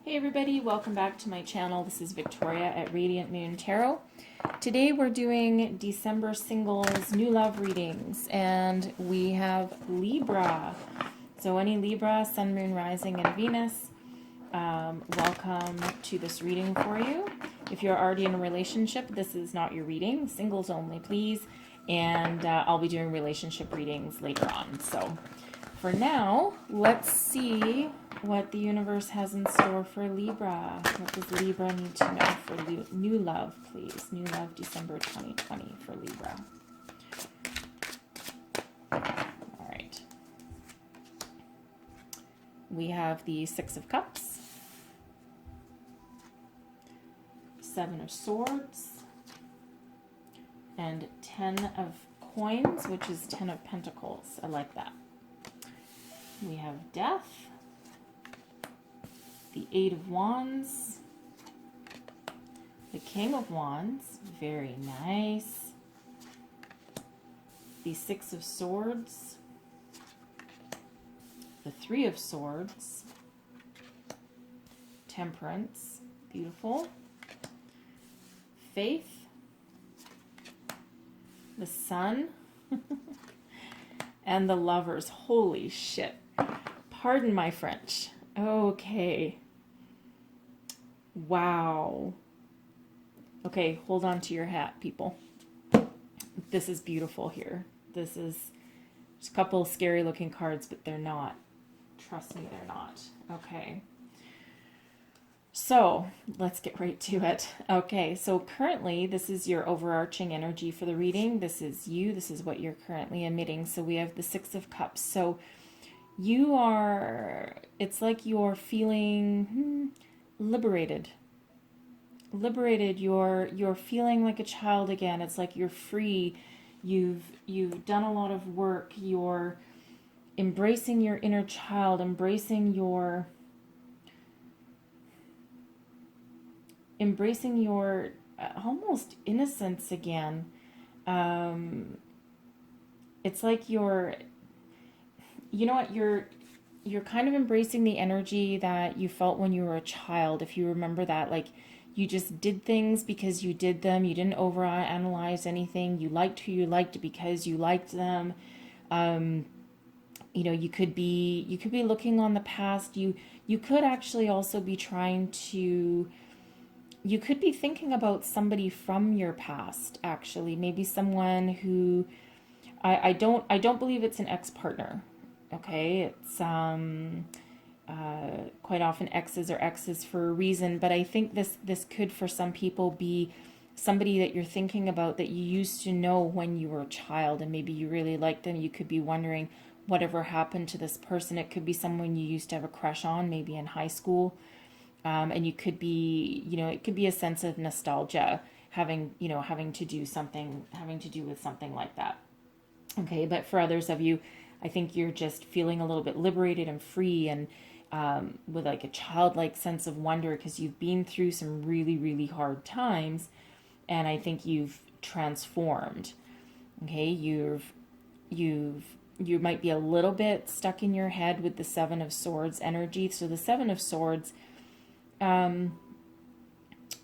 Hey everybody, welcome back to my channel. This is Victoria at Radiant Moon Tarot. Today we're doing December singles new love readings, and we have Libra. So any Libra, Sun, Moon, Rising, and Venus, welcome to this reading for you. If you're already in a relationship, this is not your reading. Singles only, please. And I'll be doing relationship readings later on. So for now, let's see what the universe has in store for Libra. What does Libra need to know for new love, please? New love, December 2020 for Libra. All right. We have the Six of Cups, Seven of Swords, and 10 of Coins, which is 10 of Pentacles. I like that. We have Death, the Eight of Wands, the King of Wands, very nice, the Six of Swords, the Three of Swords, Temperance, beautiful, Faith, the Sun, and the Lovers. Holy shit. Pardon my French. Okay. Wow. Okay, hold on to your hat, people. This is beautiful here. This is just a couple of scary looking cards, but they're not. Trust me, they're not. Okay. So, let's get right to it. Okay, so currently, this is your overarching energy for the reading. This is you. This is what you're currently emitting. So we have the Six of Cups. So you are, it's like you're feeling liberated. Liberated. You're feeling like a child again. It's like you're free. You've done a lot of work. You're embracing your inner child, embracing your almost innocence again. It's like you're kind of embracing the energy that you felt when you were a child. If you remember that, like you just did things because you did them. You didn't overanalyze anything. You liked who you liked because you liked them. You could be looking on the past. You could actually also be you could be thinking about somebody from your past, actually. Maybe someone who, I don't believe it's an ex-partner, okay? It's quite often exes are exes for a reason, but I think this could, for some people, be somebody that you're thinking about that you used to know when you were a child, and maybe you really liked them. You could be wondering whatever happened to this person. It could be someone you used to have a crush on, maybe in high school. And you could be, it could be a sense of nostalgia, having to do with something like that. Okay, but for others of you, I think you're just feeling a little bit liberated and free, and with like a childlike sense of wonder, because you've been through some really, really hard times, and I think you've transformed. Okay, you might be a little bit stuck in your head with the Seven of Swords energy. So the Seven of Swords,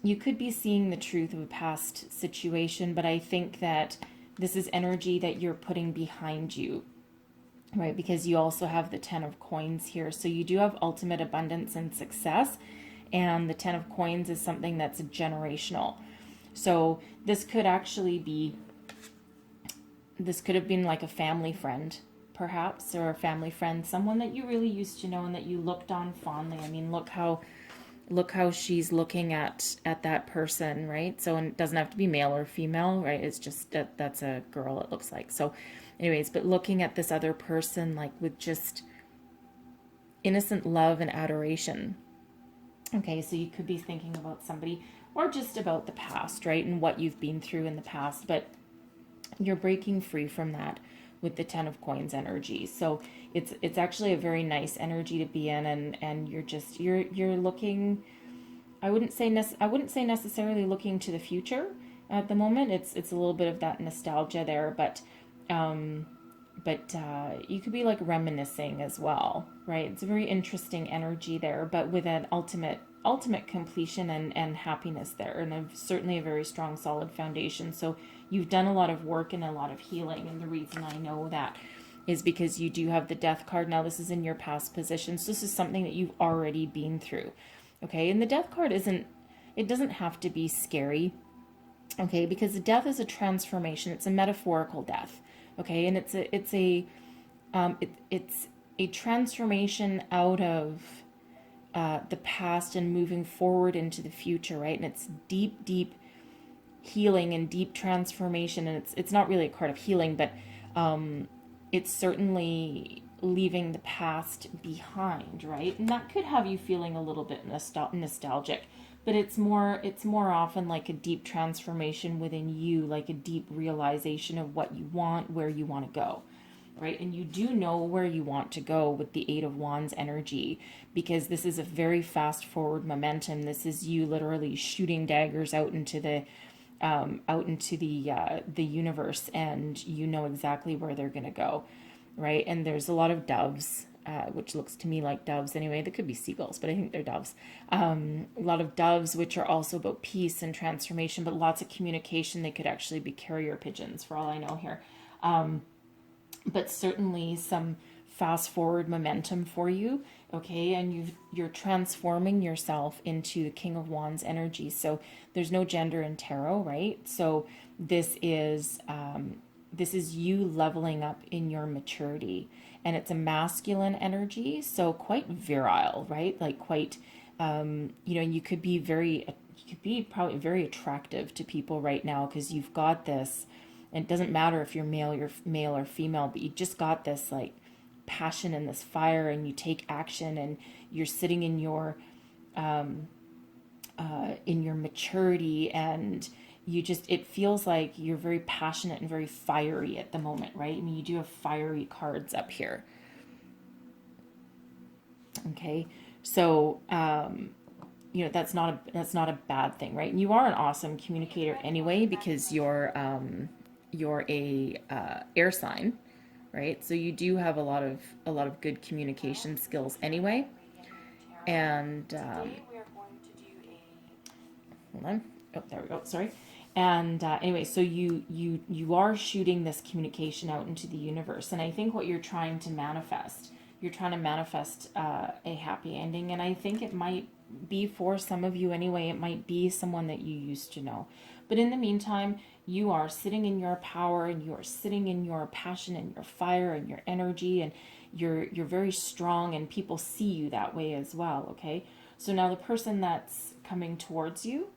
you could be seeing the truth of a past situation, but I think that this is energy that you're putting behind you, right? Because you also have the 10 of Coins here. So you do have ultimate abundance and success, and the 10 of Coins is something that's generational. So this could have been like a family friend, perhaps, or a family friend, someone that you really used to know and that you looked on fondly. I mean, look how she's looking at that person, right? So, and it doesn't have to be male or female, right? It's just that's a girl, it looks like. So anyways, but looking at this other person like with just innocent love and adoration. Okay, so you could be thinking about somebody, or just about the past, right? And what you've been through in the past, but you're breaking free from that with the 10 of Coins energy. So it's actually a very nice energy to be in, and you're looking, I wouldn't say necessarily looking to the future at the moment. It's a little bit of that nostalgia there, but you could be like reminiscing as well, right? It's a very interesting energy there, but with an ultimate ultimate completion and happiness there, and certainly a very strong, solid foundation. So you've done a lot of work and a lot of healing, and the reason I know that is because you do have the Death card. Now this is in your past position, so this is something that you've already been through. Okay, and the Death card doesn't have to be scary. Okay, because the death is a transformation. It's a metaphorical death. Okay, and it's a transformation out of the past and moving forward into the future, right? And it's deep healing and deep transformation. And it's not really a card of healing, but it's certainly leaving the past behind, right? And that could have you feeling a little bit nostalgic, but it's more often like a deep transformation within you, like a deep realization of what you want, where you want to go, right? And you do know where you want to go with the Eight of Wands energy, because this is a very fast forward momentum. This is you literally shooting daggers out into the universe, and you know exactly where they're going to go, right? And there's a lot of doves, which looks to me like doves anyway. They could be seagulls, but I think they're doves. A lot of doves, which are also about peace and transformation, but lots of communication. They could actually be carrier pigeons for all I know here. But certainly some fast forward momentum for you. Okay, and you're transforming yourself into the King of Wands energy. So there's no gender in tarot, right? So this is you leveling up in your maturity, and it's a masculine energy, so quite virile, right? Like quite, you could be probably very attractive to people right now, because you've got this, and it doesn't matter if you're male or female, but you just got this like passion and this fire, and you take action, and you're sitting in your maturity, and it feels like you're very passionate and very fiery at the moment, right? I mean, you do have fiery cards up here. Okay, so that's not a bad thing, right? And you are an awesome communicator anyway, because you're a air sign, right? So you do have a lot of good communication skills anyway. And hold on. Oh, there we go. Sorry. And anyway, so you are shooting this communication out into the universe, and I think what you're trying to manifest a happy ending, and I think it might be, for some of you anyway, it might be someone that you used to know. But in the meantime, you are sitting in your power, and you are sitting in your passion and your fire and your energy, and you're very strong, and people see you that way as well. Okay, so now the person that's coming towards you,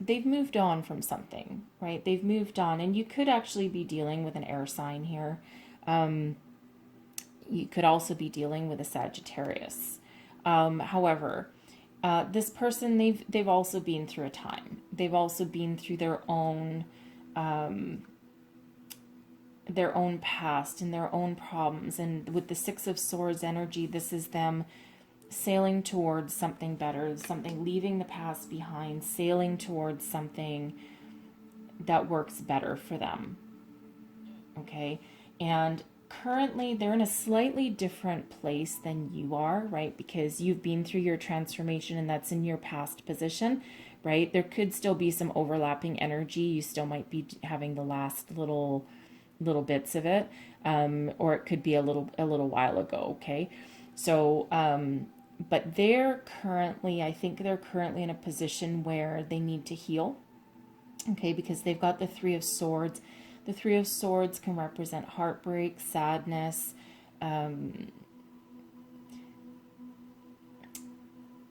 they've moved on from something, right? They've moved on, and you could actually be dealing with an air sign here. You could also be dealing with a Sagittarius. However, this person, they've also been through a time. They've also been through their own past and their own problems. And with the Six of Swords energy, this is them sailing towards something better, something, leaving the past behind, sailing towards something that works better for them. Okay, and currently they're in a slightly different place than you are, right? Because you've been through your transformation, and that's in your past position, right? There could still be some overlapping energy. You still might be having the last little bits of it, or it could be a little while ago. Okay, so but I think they're currently in a position where they need to heal. Okay, because they've got the Three of Swords. The Three of Swords can represent heartbreak, sadness.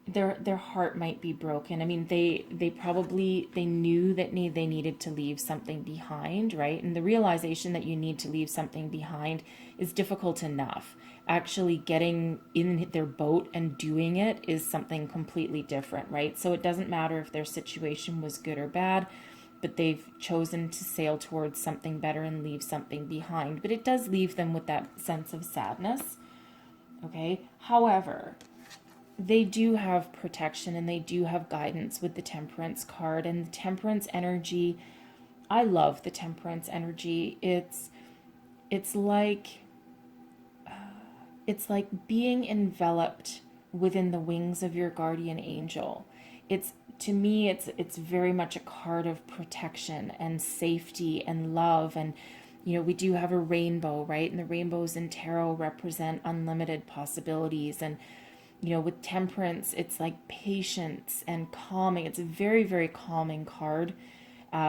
Their heart might be broken. I mean, they knew that they needed to leave something behind, right? And the realization that you need to leave something behind is difficult enough. Actually getting in their boat and doing it is something completely different, right? So it doesn't matter if their situation was good or bad, but they've chosen to sail towards something better and leave something behind. But it does leave them with that sense of sadness. Okay, however, they do have protection, and they do have guidance with the Temperance card. And the Temperance energy, I love the Temperance energy. It's like being enveloped within the wings of your guardian angel. It's, to me, it's very much a card of protection and safety and love. And we do have a rainbow, right? And the rainbows in tarot represent unlimited possibilities. And with temperance, it's like patience and calming. It's a very, very calming card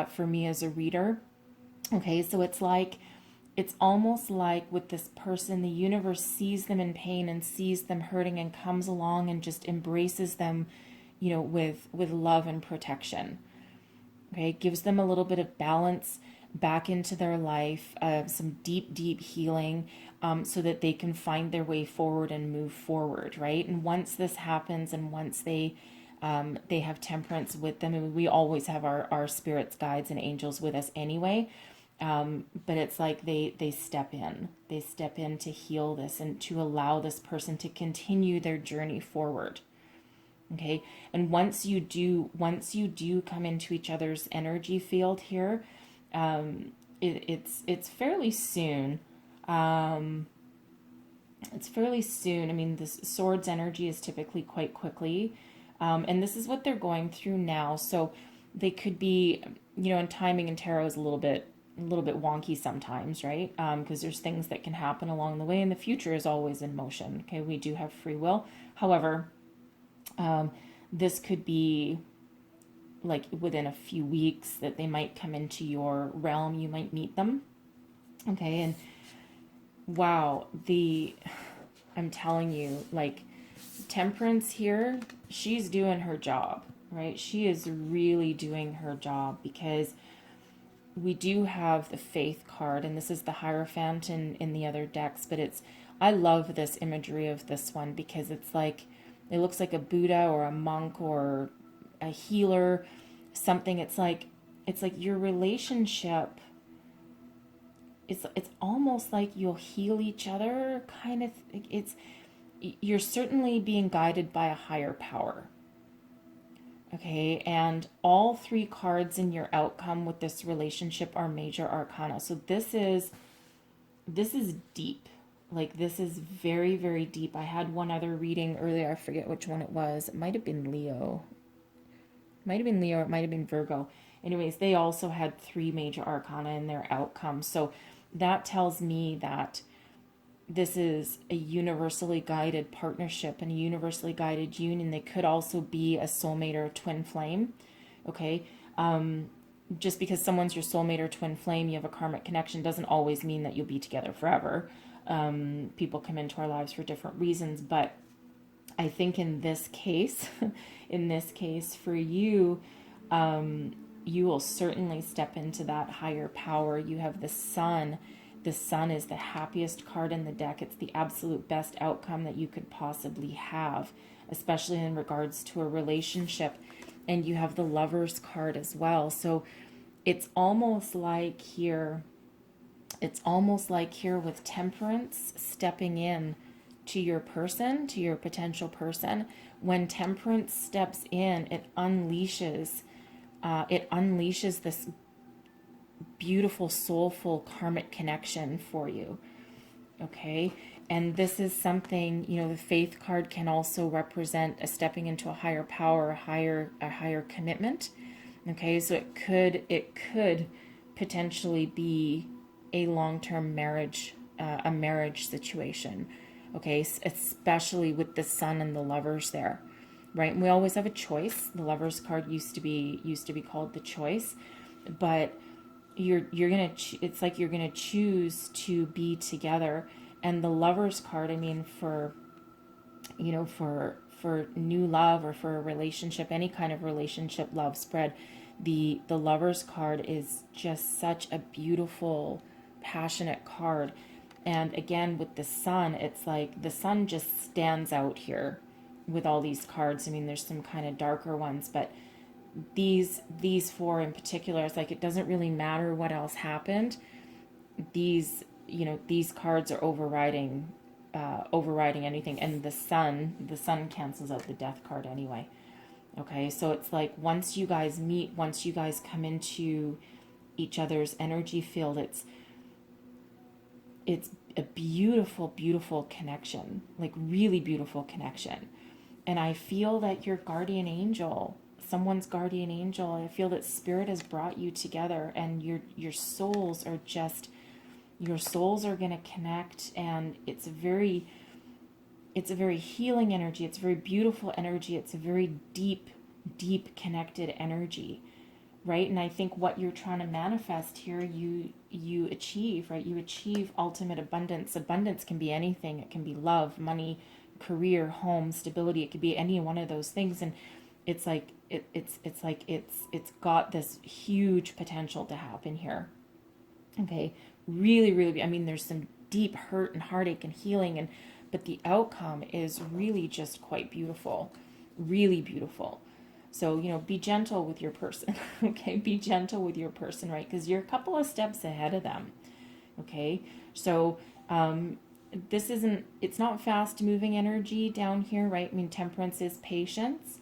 for me as a reader. Okay, so it's almost like with this person, the universe sees them in pain and sees them hurting and comes along and just embraces them, with love and protection. Okay, it gives them a little bit of balance back into their life, some deep, deep healing, so that they can find their way forward and move forward, right? And once this happens, and once they have temperance with them, and we always have our spirits, guides, and angels with us anyway. But it's like they step in to heal this and to allow this person to continue their journey forward. Okay. And once you do come into each other's energy field here, it's fairly soon. It's fairly soon. I mean, this sword's energy is typically quite quickly. And this is what they're going through now. So they could be, and timing in tarot is a little bit wonky sometimes, right? Because there's things that can happen along the way, and the future is always in motion. Okay, we do have free will. However, this could be like within a few weeks that they might come into your realm. You might meet them. Okay, and wow, I'm telling you, like, temperance here, she's doing her job, right? She is really doing her job, because we do have the faith card, and this is the Hierophant in the other decks, but I love this imagery of this one, because it's like, it looks like a Buddha or a monk or a healer, something. It's like your relationship, it's almost like you'll heal each other, kind of. You're certainly being guided by a higher power. Okay, and all three cards in your outcome with this relationship are major arcana. So this is deep. Like, this is very, very deep. I had one other reading earlier. I forget which one it was. It might have been Leo. It might have been Virgo. Anyways, they also had three major arcana in their outcome. So that tells me that this is a universally guided partnership and a universally guided union. They could also be a soulmate or a twin flame. Okay. Just because someone's your soulmate or twin flame, you have a karmic connection, doesn't always mean that you'll be together forever. People come into our lives for different reasons, but I think in this case, for you, you will certainly step into that higher power. You have the sun. The sun is the happiest card in the deck. It's the absolute best outcome that you could possibly have, especially in regards to a relationship. And you have the Lovers card as well. So it's almost like here with Temperance stepping in to your person, to your potential person. When Temperance steps in, it unleashes this beautiful, soulful, karmic connection for you. Okay. And this is something, the faith card can also represent a stepping into a higher power, a higher commitment. Okay. So it could potentially be a long-term marriage, a marriage situation. Okay. Especially with the Sun and the Lovers there, right? And we always have a choice. The Lovers card used to be called the Choice, but it's like you're gonna choose to be together. And the Lovers card, I mean, for new love or for a relationship, any kind of relationship, love spread, the Lovers card is just such a beautiful, passionate card. And again, with the Sun, it's like the Sun just stands out here with all these cards. I mean, there's some kind of darker ones, but these four in particular, it's like it doesn't really matter what else happened. These cards are overriding anything. And the sun cancels out the Death card anyway. Okay, so it's like once you guys meet, once you guys come into each other's energy field, it's a beautiful, beautiful connection, like really beautiful connection. And I feel that your guardian angel, someone's guardian angel, I feel that spirit has brought you together, and your souls are just, your souls are going to connect, and it's a very healing energy. It's a very beautiful energy. It's a very deep connected energy, right? And I think what you're trying to manifest here, you achieve, right? You achieve ultimate abundance. Abundance can be anything. It can be love, money, career, home, stability. It could be any one of those things. And it's like it's got this huge potential to happen here. Okay, really, I mean, there's some deep hurt and heartache and healing, but the outcome is really just quite beautiful, really beautiful. So, be gentle with your person. Okay, be gentle with your person, right? Because you're a couple of steps ahead of them. Okay, so it's not fast moving energy down here, right? I mean, temperance is patience.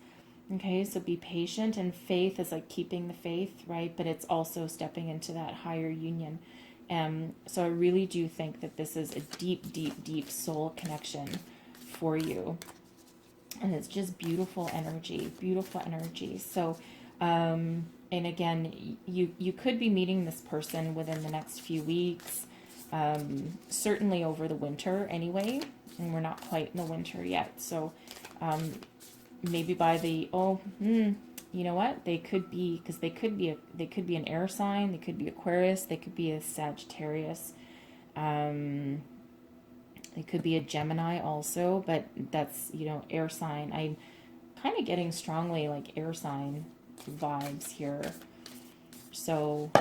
Okay, so be patient, and faith is like keeping the faith, right? But it's also stepping into that higher union. So I really do think that this is a deep soul connection for you. And it's just beautiful energy, beautiful energy. So, and again, you could be meeting this person within the next few weeks, certainly over the winter anyway, and we're not quite in the winter yet. So, maybe by the, you know what? They could be, because they could be an air sign, they could be Aquarius, they could be a Sagittarius, they could be a Gemini also, but that's, air sign. I'm kind of getting strongly like air sign vibes here. So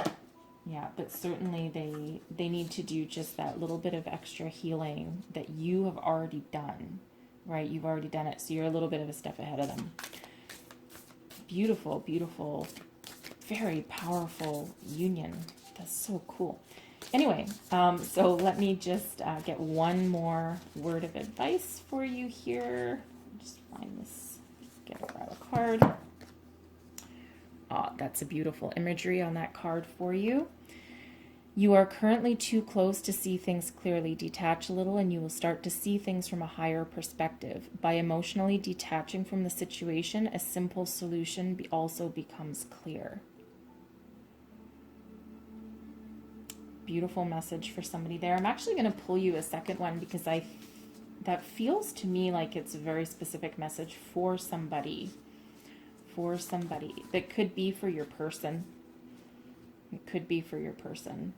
yeah, but certainly they need to do just that little bit of extra healing that you have already done, right? You've already done it, so you're a little bit of a step ahead of them. Beautiful, very powerful union. That's so cool. Anyway, so let me just get one more word of advice for you here. Just find this, grab a card. That's a beautiful imagery on that card for you. You are currently too close to see things clearly. Detach a little and you will start to see things from a higher perspective. By emotionally detaching from the situation, a simple solution also becomes clear. Beautiful message for somebody there. I'm actually going to pull you a second one because that feels to me like it's a very specific message for somebody. For somebody. That could be for your person. It could be for your person.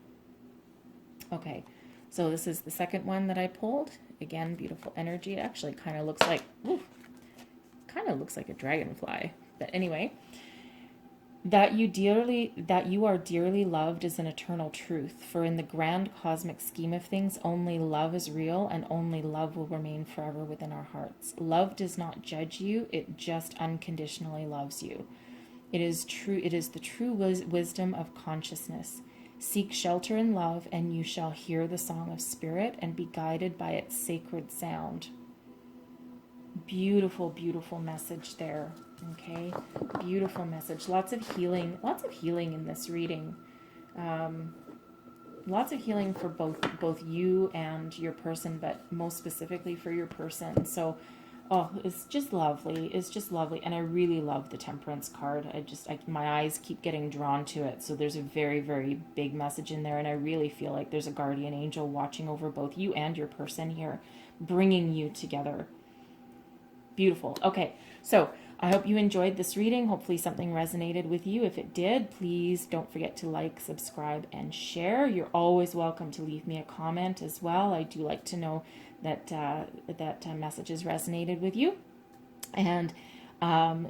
Okay, so this is the second one that I pulled. Again, beautiful energy. It actually kind of looks like, a dragonfly. But anyway, that you are dearly loved is an eternal truth. For in the grand cosmic scheme of things, only love is real, and only love will remain forever within our hearts. Love does not judge you; it just unconditionally loves you. It is true. It is the true wisdom of consciousness. Seek shelter in love, and you shall hear the song of spirit and be guided by its sacred sound. Beautiful both there. Okay, beautiful message. Lots of healing in this reading. Lots of healing for both you and your person, but most specifically for your person. So, it's just lovely. And I really love the Temperance card. My eyes keep getting drawn to it. So there's a very, very big message in there. And I really feel like there's a guardian angel watching over both you and your person here, bringing you together. Beautiful. Okay. So I hope you enjoyed this reading. Hopefully something resonated with you. If it did, please don't forget to like, subscribe, and share. You're always welcome to leave me a comment as well. I do like to know that messages resonated with you. And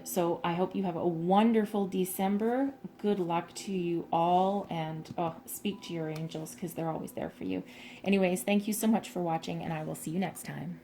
so I hope you have a wonderful December. Good luck to you all, and speak to your angels because they're always there for you. Anyways, thank you so much for watching, and I will see you next time.